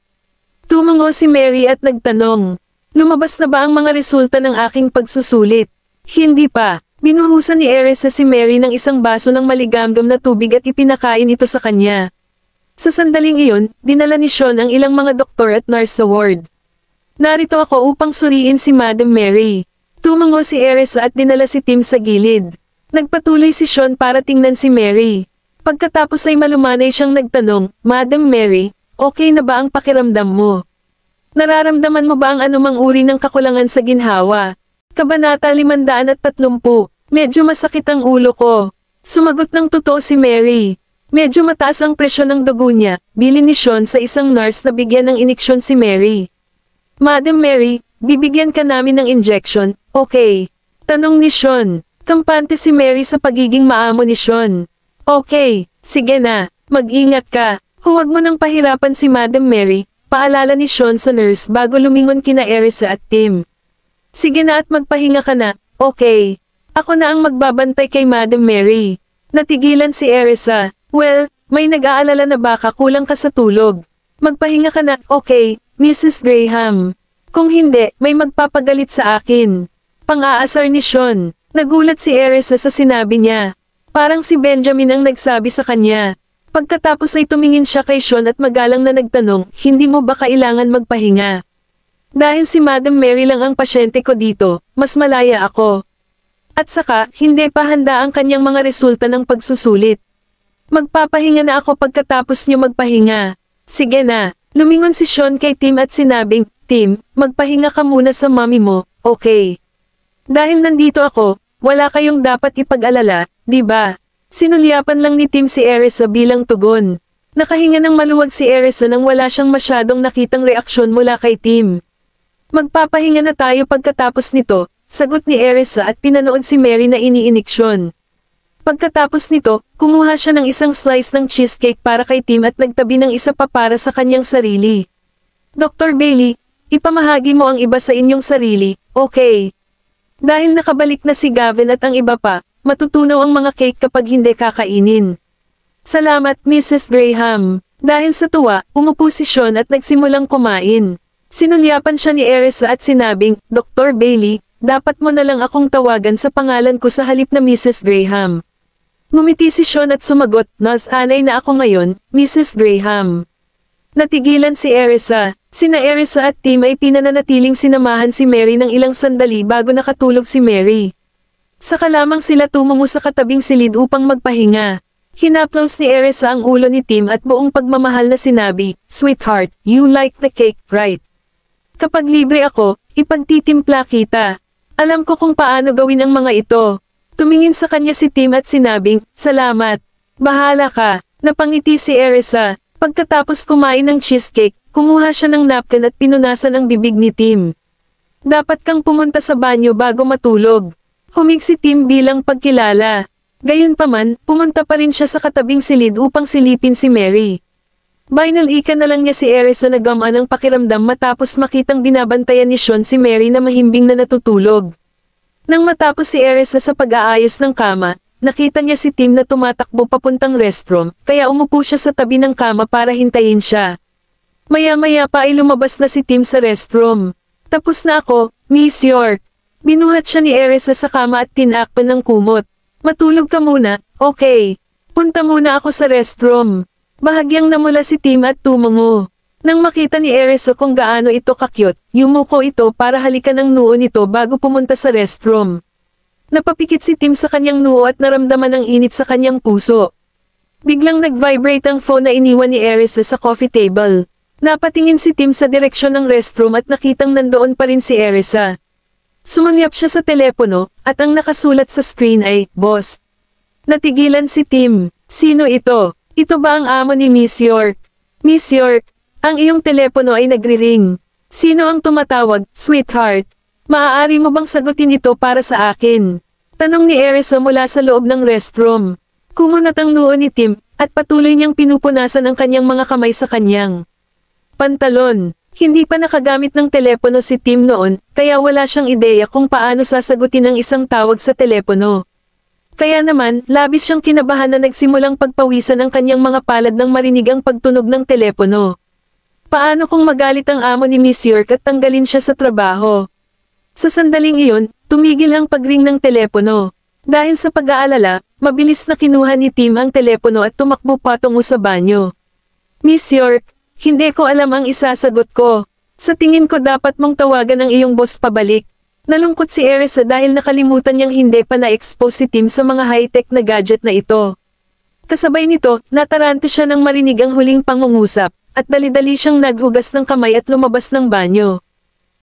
Tumango si Mary at nagtanong, lumabas na ba ang mga resulta ng aking pagsusulit? Hindi pa. Binuhusan ni Erisa si Mary ng isang baso ng maligamgam na tubig at ipinakain ito sa kanya. Sa sandaling iyon, dinala ni Sean ang ilang mga doktor at nurse sa ward. Narito ako upang suriin si Madam Mary. Tumango si Erisa at dinala si Tim sa gilid. Nagpatuloy si Sean para tingnan si Mary. Pagkatapos ay malumanay siyang nagtanong, Madam Mary, okay na ba ang pakiramdam mo? Nararamdaman mo ba ang anumang uri ng kakulangan sa ginhawa? Kabanata 530. Medyo masakit ang ulo ko. Sumagot ng totoo si Mary. Medyo mataas ang presyon ng dugo niya, bilin ni Sean sa isang nurse na bigyan ng iniksyon si Mary. Madam Mary, bibigyan ka namin ng injection, okay? Tanong ni Sean. Kampante si Mary sa pagiging maamo ni Sean. Okay, sige na, mag-ingat ka. Huwag mo nang pahirapan si Madam Mary, paalala ni Sean sa nurse bago lumingon kina Erisa at Tim. Sige na at magpahinga ka na, okay. Ako na ang magbabantay kay Madam Mary. Natigilan si Erisa. Well, may nag-aalala na baka kulang ka sa tulog. Magpahinga ka na, okay, Mrs. Graham. Kung hindi, may magpapagalit sa akin. Pang-aasar ni Sean. Nagulat si Erisa sa sinabi niya. Parang si Benjamin ang nagsabi sa kanya. Pagkatapos ay tumingin siya kay Sean at magalang na nagtanong, hindi mo ba kailangan magpahinga? Dahil si Madam Mary lang ang pasyente ko dito, mas malaya ako. At saka, hindi pa handa ang kanyang mga resulta ng pagsusulit. Magpapahinga na ako pagkatapos niyo magpahinga. Sige na, lumingon si Sean kay Tim at sinabing, Tim, magpahinga ka muna sa mommy mo, okay? Dahil nandito ako, wala kayong dapat ipag-alala, di ba? Sinulyapan lang ni Tim si Erisa bilang tugon. Nakahinga ng maluwag si Erisa nang wala siyang masyadong nakitang reaksyon mula kay Tim. Magpapahinga na tayo pagkatapos nito, sagot ni Erisa at pinanood si Mary na iniiniksyon. Pagkatapos nito, kumuha siya ng isang slice ng cheesecake para kay Tim at nagtabi ng isa pa para sa kanyang sarili. Dr. Bailey, ipamahagi mo ang iba sa inyong sarili, okay? Dahil nakabalik na si Gavin at ang iba pa, matutunaw ang mga cake kapag hindi kakainin. Salamat, Mrs. Graham. Dahil sa tuwa, umupo si Sean at nagsimulang kumain. Sinulyapan siya ni Erisa at sinabing, Dr. Bailey, dapat mo na lang akong tawagan sa pangalan ko sa halip na Mrs. Graham. Ngumiti si Sean at sumagot, nasanay na ako ngayon, Mrs. Graham. Natigilan si Erisa. Sina Erisa at Tim ay pinananatiling sinamahan si Mary ng ilang sandali bago nakatulog si Mary. Saka lamang sila tumungo sa katabing silid upang magpahinga. Hinaplos ni Erisa ang ulo ni Tim at buong pagmamahal na sinabi, Sweetheart, you like the cake, right? Kapag libre ako, ipagtitimpla kita. Alam ko kung paano gawin ang mga ito. Tumingin sa kanya si Tim at sinabing, salamat. Bahala ka. Napangiti si Erisa. Pagkatapos kumain ng cheesecake, kumuha siya ng napkin at pinunasan ang bibig ni Tim. Dapat kang pumunta sa banyo bago matulog. Humig si Tim bilang pagkilala. Gayunpaman, pumunta pa rin siya sa katabing silid upang silipin si Mary. Binalika na lang niya si Erisa na gamaan ang pakiramdam matapos makitang binabantayan ni Sean si Mary na mahimbing na natutulog. Nang matapos si Erisa sa pag-aayos ng kama, nakita niya si Tim na tumatakbo papuntang restroom, kaya umupo siya sa tabi ng kama para hintayin siya. Maya-maya pa ay lumabas na si Tim sa restroom. Tapos na ako, Miss York. Binuhat siya ni Erisa sa kama at tinakpan ng kumot. Matulog ka muna, okay. Punta muna ako sa restroom. Bahagyang namula si Tim at tumungo. Nang makita ni Erisa kung gaano ito ka-cute, yumuko ito para halikan ang noo nito bago pumunta sa restroom. Napapikit si Tim sa kanyang noo at naramdaman ang init sa kanyang puso. Biglang nag-vibrate ang phone na iniwan ni Erisa sa coffee table. Napatingin si Tim sa direksyon ng restroom at nakitang nandoon pa rin si Erisa. Sumangyap siya sa telepono, at ang nakasulat sa screen ay, "Boss." Natigilan si Tim. Sino ito? Ito ba ang amo ni Miss York? Miss York, ang iyong telepono ay nagri-ring. Sino ang tumatawag, sweetheart? Maaari mo bang sagutin ito para sa akin? Tanong ni Erisa mula sa loob ng restroom. Kumunat ang noo ni Tim, at patuloy niyang pinupunasan ang kanyang mga kamay sa kanyang pantalon. Hindi pa nakagamit ng telepono si Tim noon, kaya wala siyang ideya kung paano sasagutin ang isang tawag sa telepono. Kaya naman, labis siyang kinabahan na nagsimulang pagpawisan ang kanyang mga palad nang marinig ang pagtunog ng telepono. Paano kung magalit ang amo ni Miss York at tanggalin siya sa trabaho? Sa sandaling iyon, tumigil ang pagring ng telepono. Dahil sa pag-aalala, mabilis na kinuha ni Tim ang telepono at tumakbo patungo sa banyo. Miss York, hindi ko alam ang isasagot ko. Sa tingin ko dapat mong tawagan ang iyong boss pabalik. Nalungkot si Erisa dahil nakalimutan niyang hindi pa na-expose si Tim sa mga high-tech na gadget na ito. Kasabay nito, natarante siya nang marinig ang huling pangungusap, at dali-dali siyang naghugas ng kamay at lumabas ng banyo.